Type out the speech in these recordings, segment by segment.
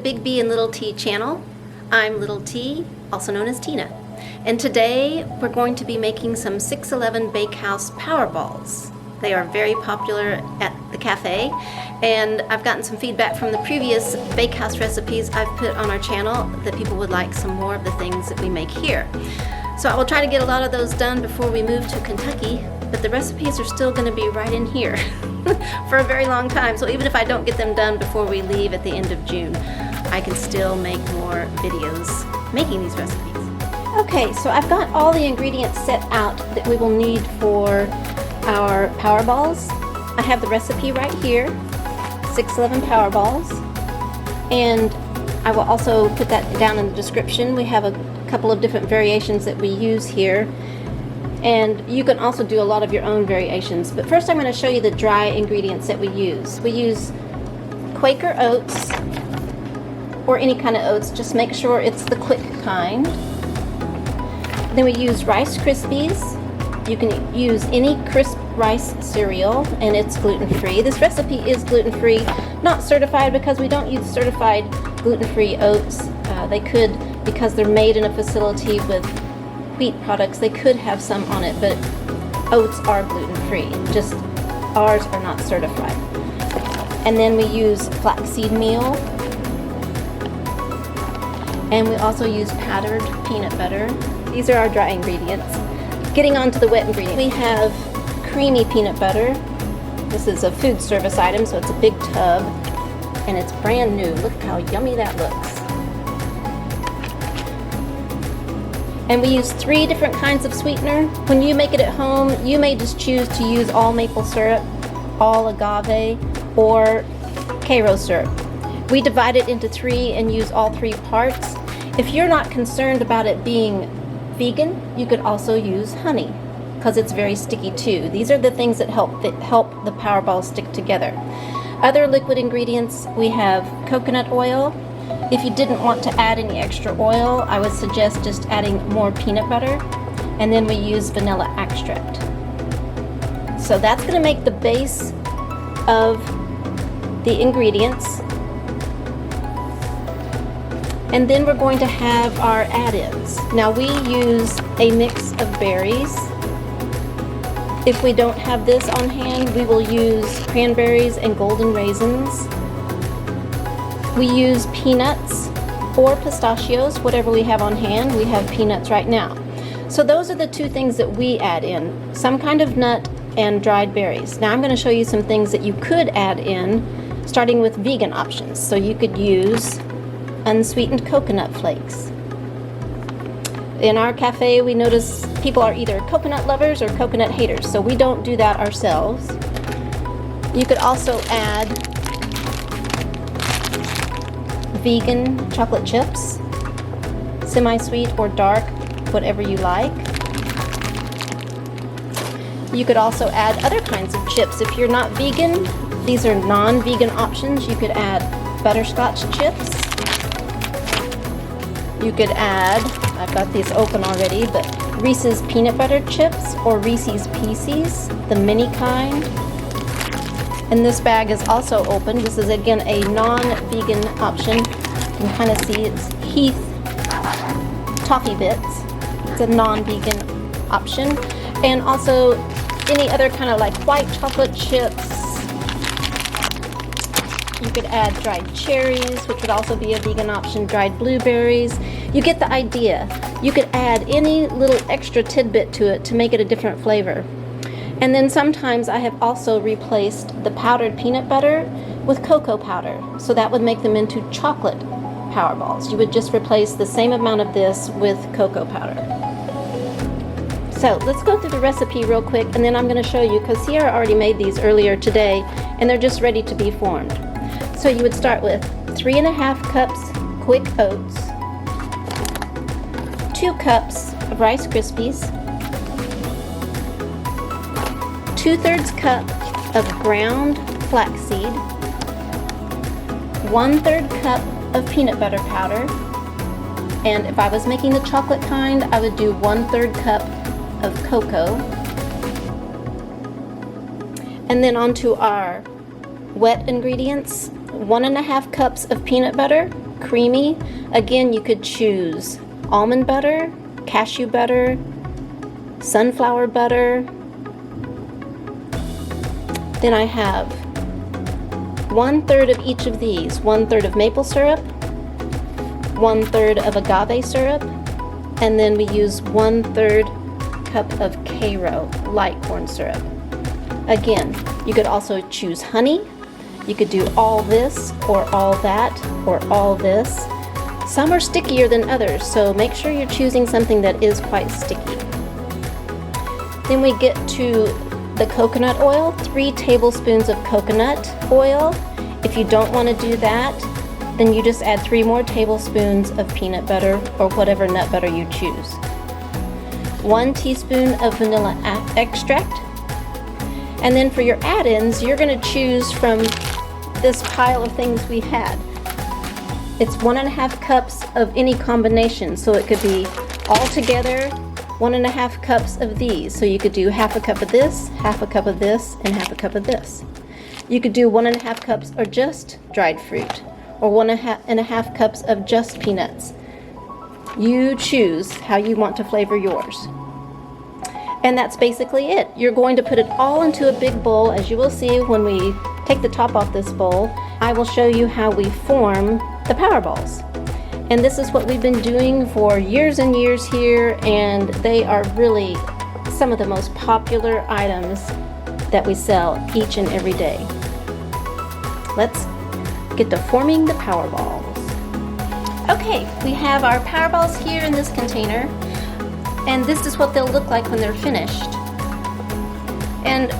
Big B and Little T channel. I'm Little T, also known as Tina. And today we're going to be making some 611 Bakehouse Power Balls. They are very popular at the cafe, and I've gotten some feedback from the previous Bakehouse recipes I've put on our channel that people would like some more of the things that we make here. So I will try to get a lot of those done before we move to Kentucky, but the recipes are still going to be right in here for a very long time. So even if I don't get them done before we leave at the end of June, I can still make more videos making these recipes. Okay, so I've got all the ingredients set out that we will need for our Power Balls. I have the recipe right here, 611 Power Balls, and I will also put that down in the description. We have a couple of different variations that we use here, and you can also do a lot of your own variations. But first I'm going to show you the dry ingredients that we use. We use Quaker oats, or any kind of oats, just make sure it's the quick kind. Then we use Rice Krispies. You can use any crisp rice cereal, and it's gluten-free. This recipe is gluten-free, not certified because we don't use certified gluten-free oats. They could, because they're made in a facility with wheat products, they could have some on it, but oats are gluten-free. Just ours are not certified. And then we use flaxseed meal. And we also use powdered peanut butter. These are our dry ingredients. Getting on to the wet ingredients, we have creamy peanut butter. This is a food service item, so it's a big tub, and it's brand new. Look how yummy that looks. And we use 3 different kinds of sweetener. When you make it at home, you may just choose to use all maple syrup, all agave, or Karo syrup. We divide it into 3 and use all 3 parts. If you're not concerned about it being vegan, you could also use honey, because it's very sticky too. These are the things that help the Power Balls stick together. Other liquid ingredients, we have coconut oil. If you didn't want to add any extra oil, I would suggest just adding more peanut butter. And then we use vanilla extract. So that's going to make the base of the ingredients. And then we're going to have our add-ins. Now we use a mix of berries. If we don't have this on hand, we will use cranberries and golden raisins. We use peanuts or pistachios, whatever we have on hand. We have peanuts right now. So those are the 2 things that we add in, some kind of nut and dried berries. Now I'm going to show you some things that you could add in, starting with vegan options. So you could use unsweetened coconut flakes. In our cafe, we notice people are either coconut lovers or coconut haters, so we don't do that ourselves. You could also add vegan chocolate chips, semi-sweet or dark, whatever you like. You could also add other kinds of chips. If you're not vegan, these are non-vegan options. You could add butterscotch chips. You could add, I've got these open already, but Reese's peanut butter chips or Reese's Pieces, the mini kind. And this bag is also open. This is again a non-vegan option. You can kind of see it's Heath Toffee Bits. It's a non-vegan option. And also any other kind of like white chocolate chips. You could add dried cherries, which would also be a vegan option, dried blueberries. You get the idea. You could add any little extra tidbit to it to make it a different flavor. And then sometimes I have also replaced the powdered peanut butter with cocoa powder. So that would make them into chocolate Power Balls. You would just replace the same amount of this with cocoa powder. So let's go through the recipe real quick, and then I'm going to show you, because Sierra already made these earlier today, and they're just ready to be formed. So you would start with 3½ cups quick oats, 2 cups of Rice Krispies, 2/3 cup of ground flaxseed, 1/3 cup of peanut butter powder, and if I was making the chocolate kind, I would do 1/3 cup of cocoa. And then onto our wet ingredients, 1½ cups of peanut butter, creamy, again, you could choose almond butter, cashew butter, sunflower butter. Then I have 1/3 of each of these, 1/3 of maple syrup, 1/3 of agave syrup, and then we use 1/3 cup of Karo light corn syrup. Again, you could also choose honey. You could do all this or all that or all this. Some are stickier than others, so make sure you're choosing something that is quite sticky. Then we get to the coconut oil, 3 tablespoons of coconut oil. If you don't want to do that, then you just add 3 more tablespoons of peanut butter or whatever nut butter you choose. 1 teaspoon of vanilla extract. And then for your add-ins, you're going to choose from this pile of things we had. It's 1½ cups of any combination, so it could be all together 1½ cups of these. So you could do half a cup of this, half a cup of this, and half a cup of this. You could do 1½ cups or just dried fruit, or 1½ cups of just peanuts. You choose how you want to flavor yours. And that's basically it. You're going to put it all into a big bowl. As you will see when we take the top off this bowl, I will show you how we form the Powerballs. And this is what we've been doing for years and years here, and they are really some of the most popular items that we sell each and every day. Let's get to forming the Powerballs. Okay, we have our Powerballs here in this container, and this is what they'll look like when they're finished. And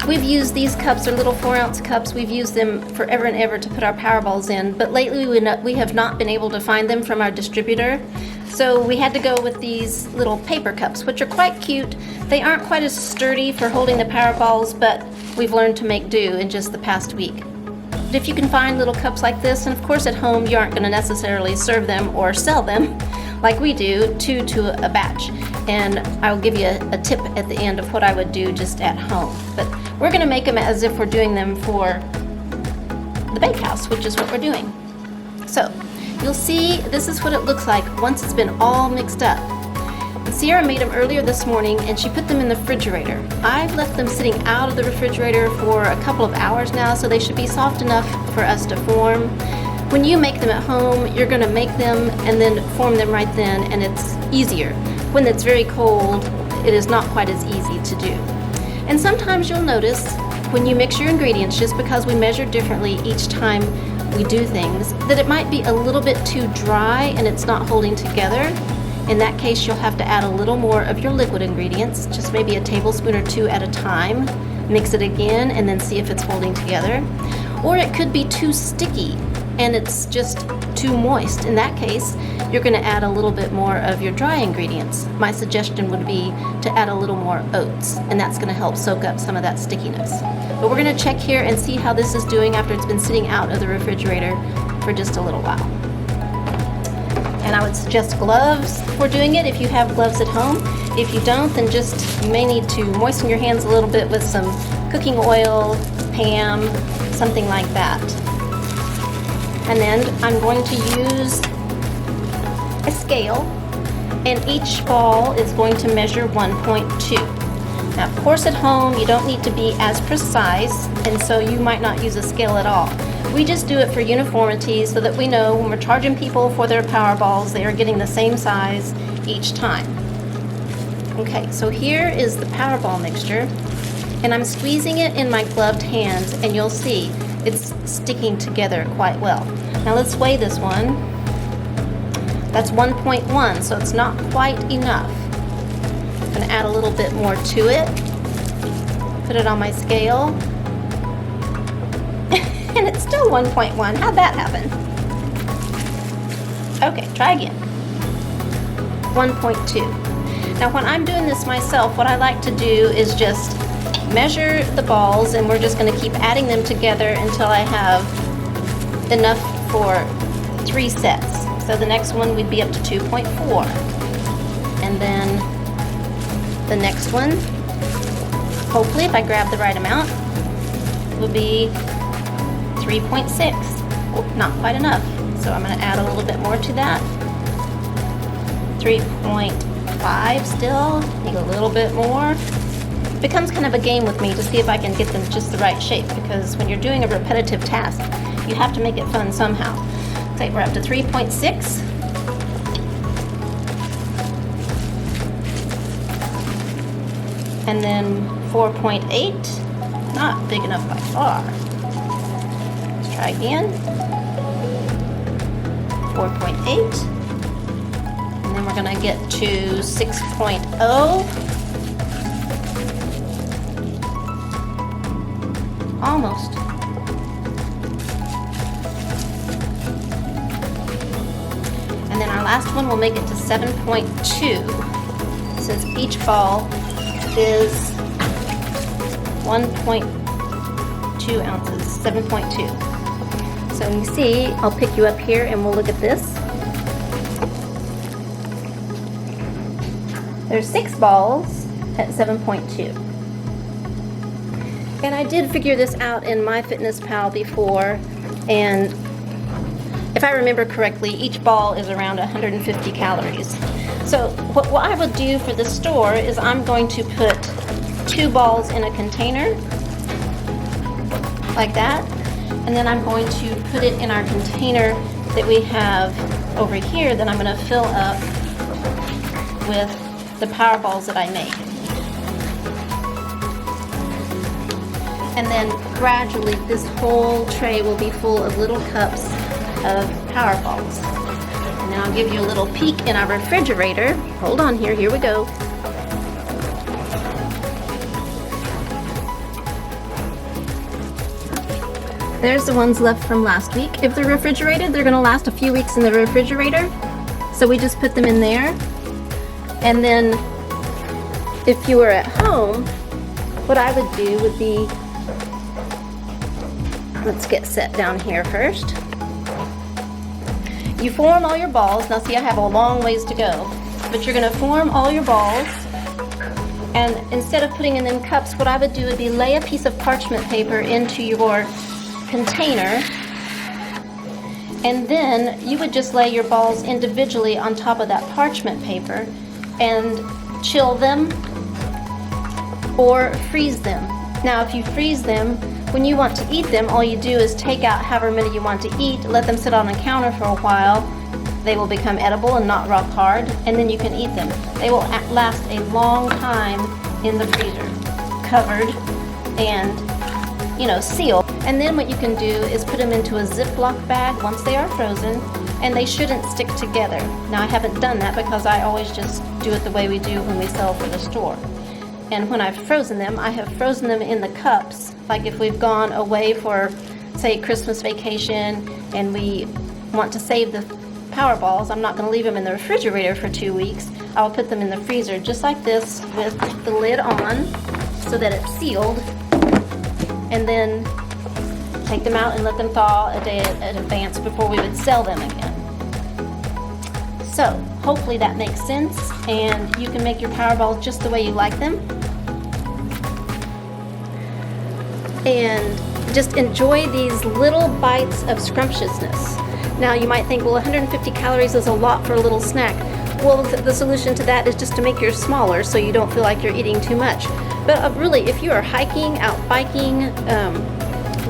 we've used these cups, they're little 4-ounce cups. We've used them forever and ever to put our Powerballs in, but lately we have not been able to find them from our distributor. So we had to go with these little paper cups, which are quite cute. They aren't quite as sturdy for holding the Powerballs, but we've learned to make do in just the past week. But if you can find little cups like this, and of course at home you aren't going to necessarily serve them or sell them like we do, 2 to a batch. And I'll give you a tip at the end of what I would do just at home. But we're going to make them as if we're doing them for the Bakehouse, which is what we're doing. So you'll see this is what it looks like once it's been all mixed up. Sierra made them earlier this morning and she put them in the refrigerator. I've left them sitting out of the refrigerator for a couple of hours now, so they should be soft enough for us to form. When you make them at home, you're going to make them and then form them right then, and it's easier. When it's very cold, it is not quite as easy to do. And sometimes you'll notice when you mix your ingredients, just because we measure differently each time we do things, that it might be a little bit too dry and it's not holding together. In that case, you'll have to add a little more of your liquid ingredients, just maybe a tablespoon or 2 at a time. Mix it again and then see if it's holding together. Or it could be too sticky and it's just too moist. In that case, you're going to add a little bit more of your dry ingredients. My suggestion would be to add a little more oats, and that's going to help soak up some of that stickiness. But we're going to check here and see how this is doing after it's been sitting out of the refrigerator for just a little while. And I would suggest gloves for doing it if you have gloves at home. If you don't, then just you may need to moisten your hands a little bit with some cooking oil, Pam, something like that. And then I'm going to use a scale, and each ball is going to measure 1.2. Now, of course, at home you don't need to be as precise, and so you might not use a scale at all. We just do it for uniformity so that we know when we're charging people for their Powerballs, they are getting the same size each time. Okay, so here is the Powerball mixture, and I'm squeezing it in my gloved hands, and you'll see it's sticking together quite well. Now let's weigh this one. That's 1.1, so it's not quite enough. I'm going to add a little bit more to it. Put it on my scale. And it's still 1.1. How'd that happen? Okay, try again. 1.2. Now when I'm doing this myself, what I like to do is just measure the balls, and we're just going to keep adding them together until I have enough for 3 sets. So the next one we'd be up to 2.4. And then the next one, hopefully if I grab the right amount, will be 3.6. Oh, not quite enough. so I'm going to add a little bit more to that. 3.5 still, need a little bit more. It becomes kind of a game with me to see if I can get them just the right shape, because when you're doing a repetitive task, you have to make it fun somehow. Okay, we're up to 3.6. And then 4.8, not big enough by far. Let's try again. 4.8. And then we're gonna get to 6.0. Almost. And then our last one will make it to 7.2, since each ball is 1.2 ounces, 7.2. So you see, I'll pick you up here and we'll look at this. There's 6 balls at 7.2. And I did figure this out in MyFitnessPal before, and if I remember correctly, each ball is around 150 calories. So what I would do for the store is I'm going to put 2 balls in a container, like that, and then I'm going to put it in our container that we have over here that I'm going to fill up with the Powerballs that I make. And then gradually this whole tray will be full of little cups of Powerballs. And then I'll give you a little peek in our refrigerator. Hold on here we go. There's the ones left from last week. If they're refrigerated, they're gonna last a few weeks in the refrigerator. So we just put them in there. And then if you were at home, what I would do would be, let's get set down here first. You form all your balls. Now see, I have a long ways to go, but you're gonna form all your balls, and instead of putting in them cups, what I would do would be lay a piece of parchment paper into your container, and then you would just lay your balls individually on top of that parchment paper and chill them or freeze them. Now if you freeze them, when you want to eat them, all you do is take out however many you want to eat, let them sit on the counter for a while. They will become edible and not rock hard, and then you can eat them. They will last a long time in the freezer, covered and, sealed. And then what you can do is put them into a Ziploc bag once they are frozen, and they shouldn't stick together. Now I haven't done that because I always just do it the way we do when we sell for the store. And when I've frozen them, I have frozen them in the cups. Like if we've gone away for, say, Christmas vacation and we want to save the Powerballs, I'm not going to leave them in the refrigerator for 2 weeks. I'll put them in the freezer just like this with the lid on so that it's sealed, and then take them out and let them thaw a day in advance before we would sell them again. So hopefully that makes sense, and you can make your Powerballs just the way you like them. And just enjoy these little bites of scrumptiousness. Now you might think, well, 150 calories is a lot for a little snack. Well, the solution to that is just to make yours smaller so you don't feel like you're eating too much. But really, if you are hiking, out biking,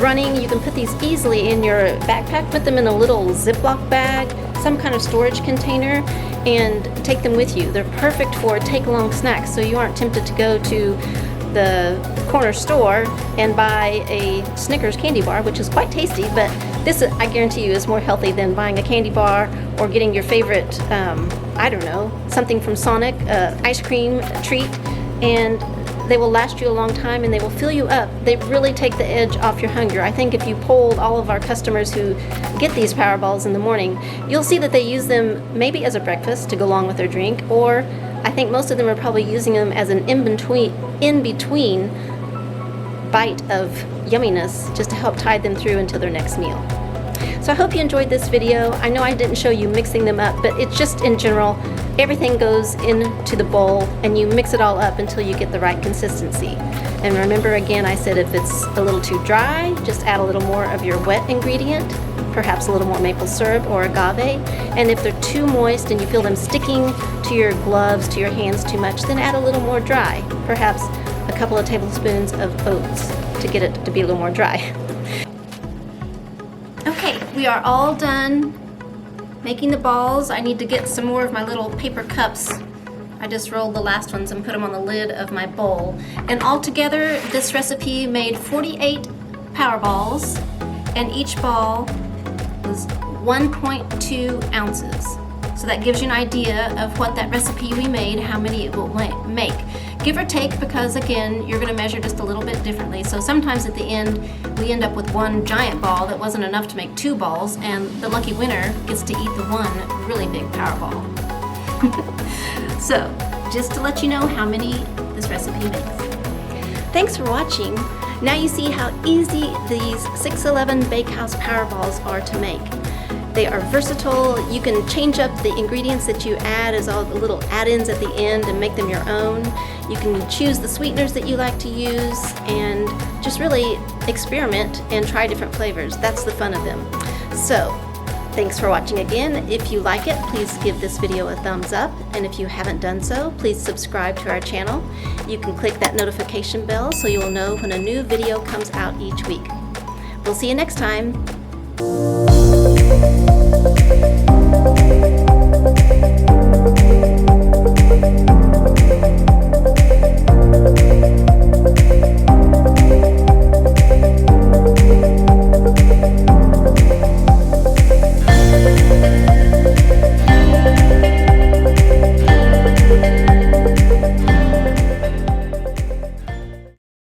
running, you can put these easily in your backpack, put them in a little Ziploc bag, some kind of storage container, and take them with you. They're perfect for take-along snacks, so you aren't tempted to go to the corner store and buy a Snickers candy bar, which is quite tasty, but this, I guarantee you, is more healthy than buying a candy bar or getting your favorite, I don't know, something from Sonic, ice cream treat, and they will last you a long time and they will fill you up. They really take the edge off your hunger. I think if you polled all of our customers who get these Powerballs in the morning, you'll see that they use them maybe as a breakfast to go along with their drink, or I think most of them are probably using them as an in-between bite of yumminess just to help tide them through until their next meal. So I hope you enjoyed this video. I know I didn't show you mixing them up, but it's just in general, everything goes into the bowl and you mix it all up until you get the right consistency. And remember, again, I said if it's a little too dry, just add a little more of your wet ingredient. perhaps a little more maple syrup or agave. And if they're too moist and you feel them sticking to your gloves, to your hands too much, then add a little more dry, perhaps a couple of tablespoons of oats to get it to be a little more dry. Okay, we are all done making the balls. I need to get some more of my little paper cups. I just rolled the last ones and put them on the lid of my bowl. And altogether, this recipe made 48 Power Balls, and each ball was 1.2 ounces. So that gives you an idea of what that recipe we made, how many it will make. Give or take, because again, you're gonna measure just a little bit differently. So sometimes at the end, we end up with one giant ball that wasn't enough to make 2 balls, and the lucky winner gets to eat the one really big Power Ball. So, just to let you know how many this recipe makes. Thanks for watching. Now you see how easy these 611 Bakehouse Power Balls are to make. They are versatile. You can change up the ingredients that you add as all the little add-ins at the end and make them your own. You can choose the sweeteners that you like to use and just really experiment and try different flavors. That's the fun of them. So, thanks for watching again. If you like it, please give this video a thumbs up. And if you haven't done so, please subscribe to our channel. You can click that notification bell so you'll know when a new video comes out each week. We'll see you next time.